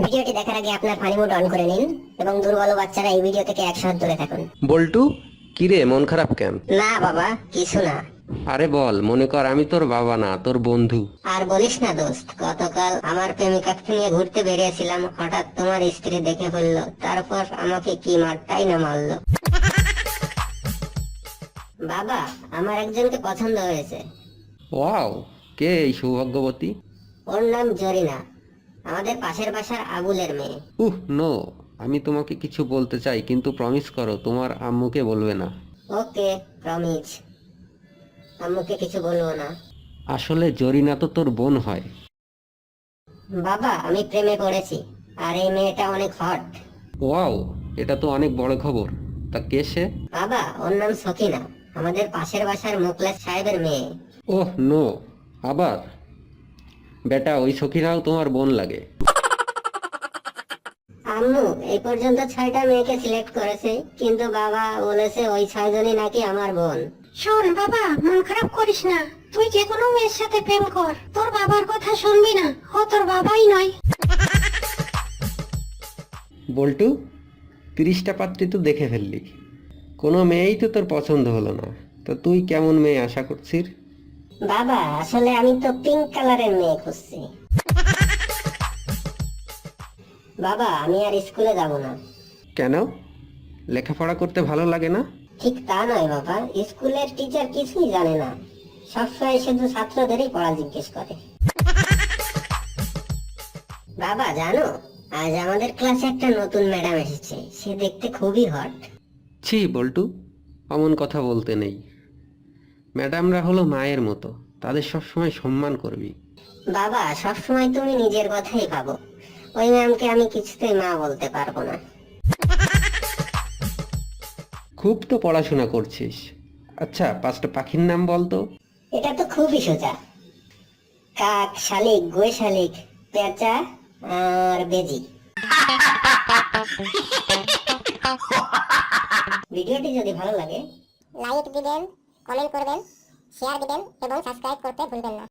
ভিডিওটি দেখার আগে আপনার ফানি মোড অন করে নিন এবং দুর্বল বাচ্চারা এই ভিডিও থেকে 100 হাত দূরে থাকুন। বল্টু, কিরে মন খারাপ কেন? না বাবা, কিছু না। আরে বল, মনে কর আমি তোর বাবা না, তোর বন্ধু। আর বলিস না দোস্ত, গতকাল আমার প্রেমিকাকে নিয়ে ঘুরতে বেরিয়েছিলাম, হঠাৎ তোমার স্ত্রী দেখে ফেললো, তারপর আমাকে কি মারটাই না মারলো। বাবা, আমার একজনকে পছন্দ হয়েছে। ওয়াও, কে এই সৌভাগ্যবতী? ওর নাম জরিনা, আমাদের পাশের বাসার আবুলের মেয়ে। নো, আমি তোমাকে কিছু বলতে চাই, কিন্তু প্রমিস করো তোমার আম্মুকে বলবে না। ওকে, প্রমিস। আম্মুকে কিছু বলবো না। আসলে জরিনা তো তোর বোন হয়। বাবা, আমি প্রেমে পড়েছি, আর এই মেয়েটা অনেক হট। ওয়াও, এটা তো অনেক বড় খবর। তা কে সে? বাবা, ওর নাম সকিনা, আমাদের পাশের বাসার মুখলেস সাহেবের মেয়ে। নো, আবার? বেটা, ওই সখীরাও তোমার বোন লাগে। আম্মু এই পর্যন্ত 6টা মেয়েকে সিলেক্ট করেছে, কিন্তু বাবা বলেছে ওই 6জনই নাকি আমার বোন। শোন বাবা, মন খারাপ করিস না। তুই যে কোনো মেয়ের সাথে প্রেম কর, তোর বাবার কথা শুনবি না। ও তোর বাবাই নয়। বল্টু, 30টা পাত্রী তো দেখে ফেললি, কোনো মেয়েই তো তোর পছন্দ হলো না। তা তুই কেমন মেয়ে আশা করছিস? বাবা, আসলে আমি তো পিঙ্ক কালারের মেয়ে খুঁজছি। বাবা, আমি আর স্কুলে যাব না। কেন? লেখাপড়া করতে ভালো লাগে না? ঠিক তা নয় বাবা, স্কুলের টিচার কিছুই জানে না, সবসময় শুধু ছাত্রদেরই পড়া জিজ্ঞেস করে। বাবা জানো, আজ আমাদের ক্লাসে একটা নতুন ম্যাডাম এসেছে, সে দেখতে খুবই হট। ছি বল্টু, অমন কথা বলতে নেই। ম্যাডামরা হলো মায়ের মতো, তাদের সবসময় সম্মান করবি। বাবা, সবসময় তুমি নিজের কথাই ভাবো, ওই ম্যামকে আমি কিছুতেই মা বলতে পারবো না। খুব তো পড়াশোনা করছিস। আচ্ছা, 5টা পাখির নাম বল তো। এটা তো খুবই সোজা। কাক, শালিক, গোয় শালিক, পেঁচা আর বেজি। ভিডিওটি যদি ভালো লাগে লাইক দিবেন, কমেন্ট করবেন, শেয়ার দিবেন এবং সাবস্ক্রাইব করতে ভুলবেন না।